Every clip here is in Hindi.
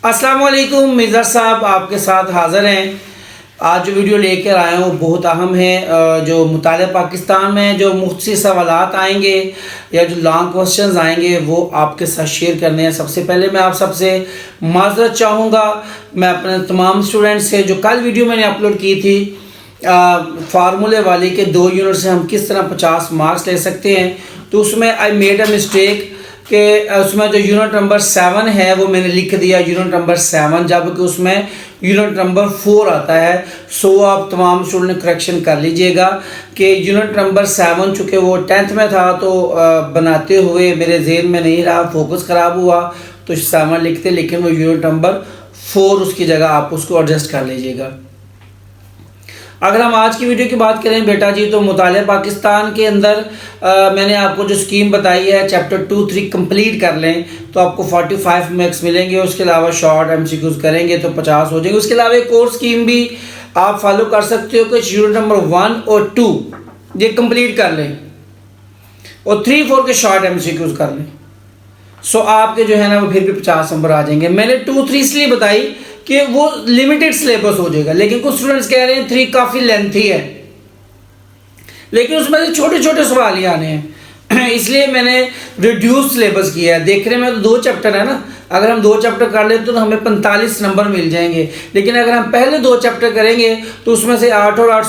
अस्सलाम वालेकुम। मिर्ज़ा साहब आपके साथ हाज़िर हैं। आज जो वीडियो लेकर आया हूँ बहुत अहम है। जो मुताले पाकिस्तान में जो मुख्तलिफ सवालात आएंगे या जो लॉन्ग क्वेश्चंस आएंगे वो आपके साथ शेयर करने हैं। सबसे पहले मैं आप सबसे माज़रत चाहूँगा, मैं अपने तमाम स्टूडेंट्स से जो कल वीडियो मैंने अपलोड की थी फार्मूले वाली के 2 यूनिट से हम किस तरह 50 मार्क्स ले सकते हैं, तो उसमें आई मेड अ मिस्टेक कि उसमें जो यूनिट नंबर 7 है वो मैंने लिख दिया यूनिट नंबर 7, जबकि उसमें यूनिट नंबर 4 आता है। सो आप तमाम स्टूडेंट करेक्शन कर लीजिएगा कि यूनिट नंबर 7 चूँकि वो 10th में था तो बनाते हुए मेरे जहन में नहीं रहा, फोकस ख़राब हुआ तो 7 लिखते, लेकिन वो यूनिट नंबर 4 उसकी जगह आप उसको एडजस्ट कर लीजिएगा। अगर हम आज की वीडियो की बात करें बेटा जी, तो मुताले पाकिस्तान के अंदर मैंने आपको जो स्कीम बताई है चैप्टर 2-3 कंप्लीट कर लें तो आपको 45 मार्क्स मिलेंगे। उसके अलावा शॉर्ट MCQs करेंगे तो 50 हो जाएंगे। उसके अलावा एक और स्कीम भी आप फॉलो कर सकते हो कि यूनिट नंबर 1 और 2 ये कंप्लीट कर लें और 3-4 के शॉर्ट MCQs कर लें। सो आपके जो है ना वो फिर भी 50 नंबर आ जाएंगे। मैंने 2-3 इसलिए बताई कि वो लिमिटेड सिलेबस हो जाएगा, लेकिन कुछ स्टूडेंट्स कह रहे हैं 3 काफ़ी लेंथी है, लेकिन उसमें से छोटे छोटे सवाल ही आने हैं इसलिए मैंने रिड्यूस सिलेबस किया है। देखने में तो 2 चैप्टर है ना, अगर हम 2 चैप्टर कर लेते तो हमें 45 नंबर मिल जाएंगे, लेकिन अगर हम पहले 2 चैप्टर करेंगे तो उसमें से 8 और 8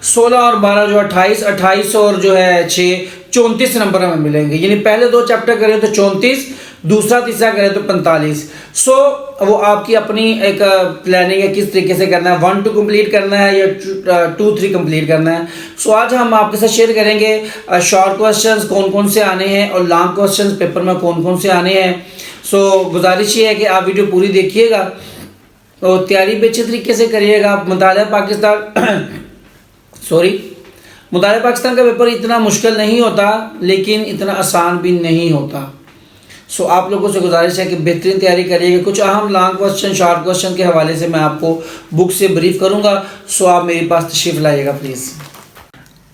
16 और 12 जो 28 और जो है 6 34 नंबर हमें मिलेंगे। यानी पहले 2 चैप्टर करें तो 34, दूसरा तीसरा करें तो 45। सो वो आपकी अपनी एक प्लानिंग है किस तरीके से करना है, 1-2 कंप्लीट करना है या 2-3 कंप्लीट करना है। सो आज हम आपके साथ शेयर करेंगे शॉर्ट क्वेश्चंस कौन कौन से आने हैं और लॉन्ग क्वेश्चंस पेपर में कौन कौन से आने हैं। सो गुजारिश ये है कि आप वीडियो पूरी देखिएगा और तैयारी भी अच्छे तरीके से करिएगा। मुताले पाकिस्तान मुताले पाकिस्तान का पेपर इतना मुश्किल नहीं होता, लेकिन इतना आसान भी नहीं होता। सो आप लोगों से गुजारिश है कि बेहतरीन तैयारी करिएगा। कुछ अहम लॉन्ग क्वेश्चन शॉर्ट क्वेश्चन के हवाले से मैं आपको बुक से ब्रीफ करूंगा। सो आप मेरे पास तशरीफ़ लाइएगा प्लीज़।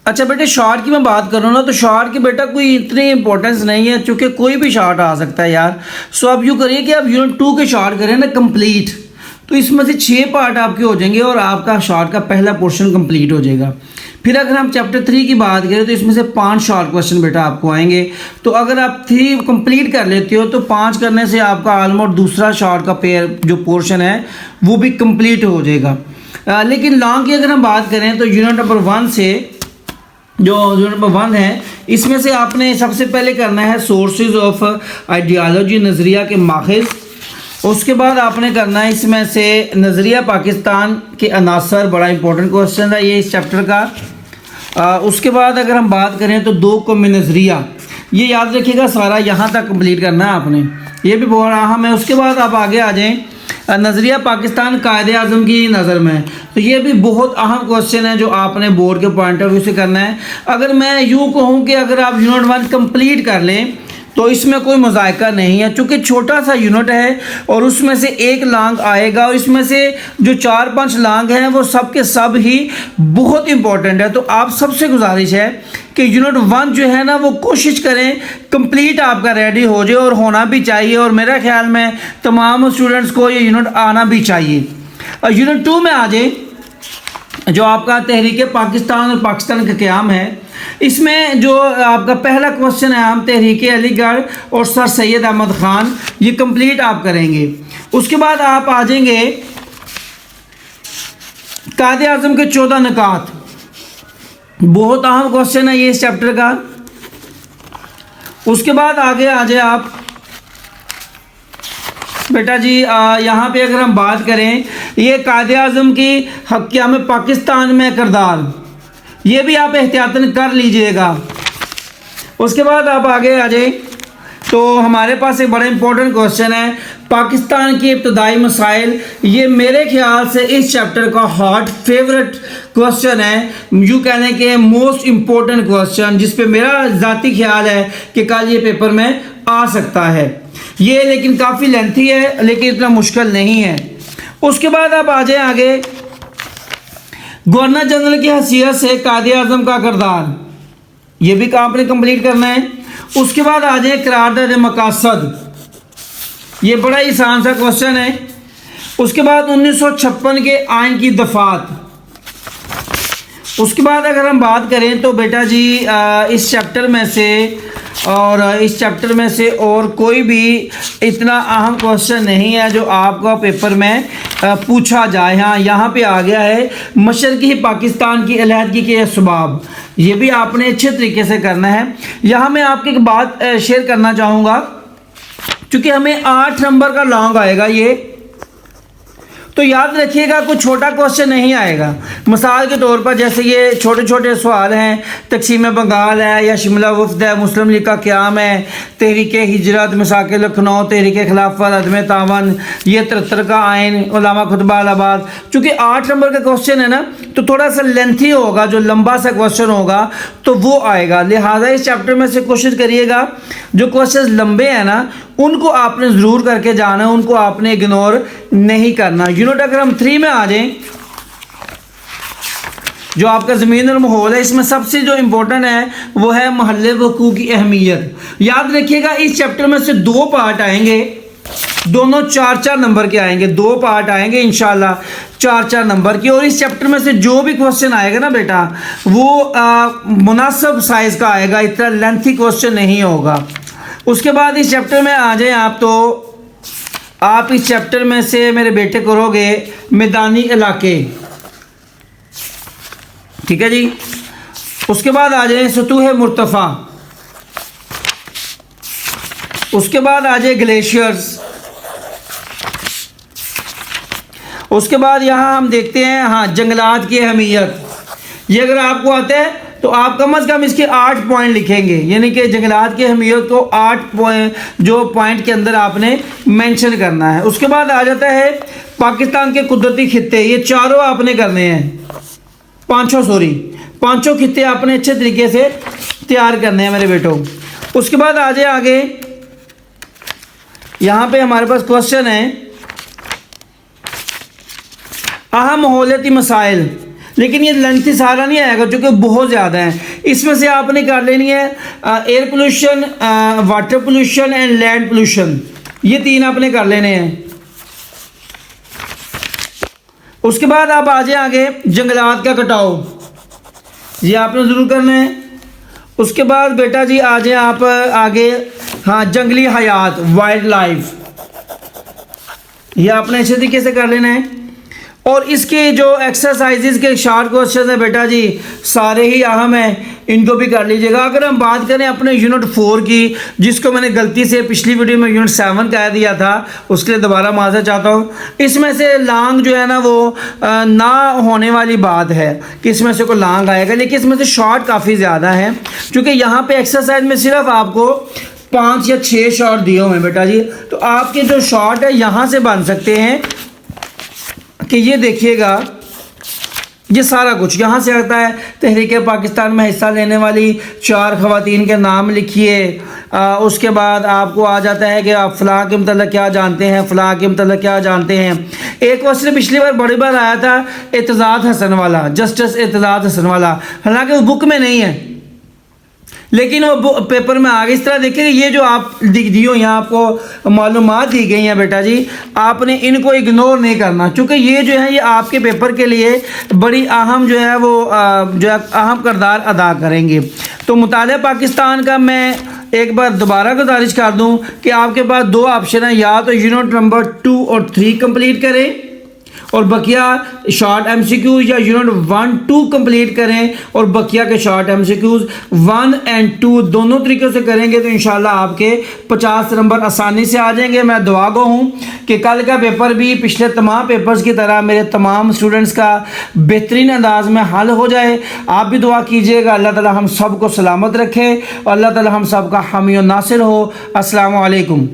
अच्छा बेटे, शॉर्ट की मैं बात करूँ ना तो शॉर्ट की बेटा कोई इतनी इंपॉर्टेंस नहीं है, क्योंकि कोई भी शॉर्ट आ सकता है यार। सो आप यूँ करिए कि आप यूनिट 2 के शॉर्ट करें ना कंप्लीट, तो इसमें से 6 पार्ट आपके हो जाएंगे और आपका शॉर्ट का पहला पोर्शन कंप्लीट हो जाएगा। फिर अगर हम चैप्टर 3 की बात करें तो इसमें से 5 शॉर्ट क्वेश्चन बेटा आपको आएंगे। तो अगर आप 3 कंप्लीट कर लेते हो तो 5 करने से आपका ऑलमोस्ट दूसरा शॉर्ट का जो पोर्शन है वो भी कंप्लीट हो जाएगा। लेकिन लॉन्ग की अगर हम बात करें तो यूनिट नंबर 1 से जो यूनिट नंबर 1 है इसमें से आपने सबसे पहले करना है सोर्सेज ऑफ आइडियालॉजी, नज़रिया के माखिज़। उसके बाद आपने करना है इसमें से नज़रिया पाकिस्तान के अनासर, बड़ा इंपॉर्टेंट क्वेश्चन है ये इस चैप्टर का। उसके बाद अगर हम बात करें तो 2 कौमी नज़रिया, ये याद रखिएगा सारा यहाँ तक कंप्लीट करना है आपने, ये भी बहुत अहम है। उसके बाद आप आगे आ जाएं नज़रिया पाकिस्तान कायदे आज़म की नज़र में, तो ये भी बहुत अहम क्वेश्चन है जो आपने बोर्ड के पॉइंट ऑफ व्यू से करना है। अगर मैं यूँ कहूँ कि अगर आप यूनिट 1 कंप्लीट कर लें तो इसमें कोई मज़ायका नहीं है, चूँकि छोटा सा यूनिट है और उसमें से एक लॉन्ग आएगा और इसमें से जो 4-5 लॉन्ग हैं वो सब के सब ही बहुत इंपॉर्टेंट है। तो आप सबसे गुजारिश है कि यूनिट 1 जो है ना वो कोशिश करें कंप्लीट आपका रेडी हो जाए और होना भी चाहिए, और मेरा ख्याल में तमाम स्टूडेंट्स को ये यूनिट आना भी चाहिए। और यूनिट 2 में आ जाए जो आपका तहरीक पाकिस्तान और पाकिस्तान का क़याम है, इसमें जो आपका पहला क्वेश्चन है हम तहरीक अलीगढ़ और सर सैयद अहमद ख़ान, ये कंप्लीट आप करेंगे। उसके बाद आप आ जाएंगे कायदे आज़म के 14 निकात, बहुत अहम क्वेश्चन है ये इस चैप्टर का। उसके बाद आगे आ जाए आप बेटा जी, यहाँ पे अगर हम बात करें ये कायदे आज़म की क़याम पाकिस्तान में किरदार, ये भी आप एहतियातन कर लीजिएगा। उसके बाद आप आगे आ जाए तो हमारे पास एक बड़ा इंपॉर्टेंट क्वेश्चन है पाकिस्तान की इब्तदाई मसाइल, ये मेरे ख्याल से इस चैप्टर का हॉट फेवरेट क्वेश्चन है, यूँ कहने के मोस्ट इम्पोर्टेंट क्वेश्चन, जिस पे मेरा ज़ाती ख्याल है कि कल ये पेपर में आ सकता है। ये लेकिन काफ़ी लेंथी है, लेकिन इतना मुश्किल नहीं है। उसके बाद आप आ जाए आगे गवर्नर जनरल की हैसियत से कायदे आज़म का किरदार, ये भी आपने कंप्लीट करना है। उसके बाद आ जाए करारदाद मकासद, ये बड़ा ही आसान सा क्वेश्चन है। उसके बाद 1956 के आइन की दफात। उसके बाद अगर हम बात करें तो बेटा जी इस चैप्टर में से और कोई भी इतना अहम क्वेश्चन नहीं है जो आपका पेपर में पूछा जाए। हाँ, यहाँ पे आ गया है मशरक़ी पाकिस्तान की अलहदगी के असबाब, ये भी आपने अच्छे तरीके से करना है। यहाँ मैं आपकी एक बात शेयर करना चाहूँगा, क्योंकि हमें 8 नंबर का लॉन्ग आएगा ये, तो याद रखिएगा कुछ छोटा क्वेश्चन नहीं आएगा। मिसाल के तौर पर जैसे ये छोटे छोटे सवाल हैं, तकसीम बंगाल है या शिमला वफ्द है, मुस्लिम लीग का क़याम है, तहरीक हिजरत, मिसाक लखनऊ, तहरीक खिलाफत, अदम तावन, ये 73 का आइन, उलमा खुतबा इलाहाबाद। चूँकि 8 नंबर का क्वेश्चन है ना, तो थोड़ा सा लेंथी होगा, जो लंबा सा क्वेश्चन होगा तो वो आएगा। लिहाजा इस चैप्टर में से कोशिश करिएगा जो क्वेश्चन लंबे हैं ना उनको आपने ज़रूर करके जाना है, उनको आपने इग्नोर नहीं करना। यूनिट अगर हम 3 में आ जाएं, जो आपका ज़मीन और माहौल है, इसमें सबसे जो इम्पोर्टेंट है वो है महल्ले वक़ू की अहमियत। याद रखिएगा इस चैप्टर में से 2 पार्ट आएंगे, दोनों 4-4 नंबर के आएंगे, 2 पार्ट आएंगे इंशाल्लाह 4-4 नंबर की। और इस चैप्टर में से जो भी क्वेश्चन आएगा ना बेटा वो मुनासिब साइज़ का आएगा, इतना लेंथी क्वेश्चन नहीं होगा। उसके बाद इस चैप्टर में आ जाए आप, तो आप इस चैप्टर में से मेरे बेटे करोगे मैदानी इलाके, ठीक है जी। उसके बाद आ जाए सतूह मुर्तफ़ा, उसके बाद आ जाए ग्लेशियर्स, उसके बाद यहाँ हम देखते हैं हाँ जंगलात की अहमियत। ये अगर आपको आता है तो आप कम से कम इसके 8 पॉइंट लिखेंगे, यानी कि जंगलात की अहमियत को 8 पॉइंट के अंदर आपने मेंशन करना है। उसके बाद आ जाता है पाकिस्तान के कुदरती खित्ते, ये चारों आपने करने हैं, पांचों खित्ते आपने अच्छे तरीके से तैयार करने हैं मेरे बेटों। उसके बाद आ जाए आगे, यहाँ पे हमारे पास क्वेश्चन है अहम माहौलियाती मसाइल, लेकिन ये लेंथी सारा नहीं आएगा क्योंकि बहुत ज़्यादा है। इसमें से आपने कर लेनी है air pollution, water pollution and land pollution, ये 3 आपने कर लेने हैं। उसके बाद आप आ जाए आगे जंगलात का कटाव, ये आपने ज़रूर करना है। उसके बाद बेटा जी आ जाए आप आगे हाँ जंगली हयात, वाइल्ड लाइफ, ये आपने अच्छे तरीके से कर लेना है। और इसके जो एक्सरसाइजेज के शार्ट क्वेश्चन है बेटा जी सारे ही अहम हैं, इनको भी कर लीजिएगा। अगर हम बात करें अपने यूनिट 4 की, जिसको मैंने गलती से पिछली वीडियो में यूनिट 7 कह दिया था, उसके लिए दोबारा माफ़ी चाहता हूँ। इसमें से लॉन्ग जो है ना वो ना होने वाली बात है कि इसमें से कोई लॉन्ग आएगा, लेकिन इसमें से शॉर्ट काफ़ी ज़्यादा है, क्योंकि यहाँ पर एक्सरसाइज में सिर्फ आपको 5 या 6 शॉर्ट दिए हुए हैं बेटा जी। तो आपके जो शॉर्ट है यहाँ से बन सकते हैं कि ये देखिएगा, ये सारा कुछ यहाँ से आता है। तहरीक पाकिस्तान में हिस्सा लेने वाली 4 ख़वातीन के नाम लिखिए। उसके बाद आपको आ जाता है कि आप फ़लाँ के मतलब क्या जानते हैं, फ़लाँ के मतलब क्या जानते हैं। एक क्वेश्चन पिछली बार बड़ी बार आया था एतज़ाद हसन वाला, जस्टिस एतज़ाद हसन वाला, हालांकि वो बुक में नहीं है लेकिन वो पेपर में आ गई। इस तरह देखिए ये जो आप दी हो यहाँ आपको मालूमात दी गई हैं बेटा जी, आपने इनको इग्नोर नहीं करना, क्योंकि ये जो है ये आपके पेपर के लिए बड़ी अहम जो है वो जो है अहम किरदार अदा करेंगे। तो मुताले पाकिस्तान का मैं एक बार दोबारा गुजारिश कर दूं कि आपके पास 2 ऑप्शन है, या तो यूनिट नंबर 2 और 3 कंप्लीट करें और बकिया शॉर्ट MCQs, या यूनिट 1-2 कंप्लीट करें और बकिया के शॉर्ट MCQs 1 और 2 दोनों तरीक़ों से करेंगे तो इंशाल्लाह आपके 50 नंबर आसानी से आ जाएंगे। मैं दुआ गो हूँ कि कल का पेपर भी पिछले तमाम पेपर्स की तरह मेरे तमाम स्टूडेंट्स का बेहतरीन अंदाज में हल हो जाए। आप भी दुआ कीजिएगा, अल्लाह ताला हम सब को सलामत रखे और अल्लाह ताला हम सब का हामी और नासिर हो। अस्सलामु अलैकुम।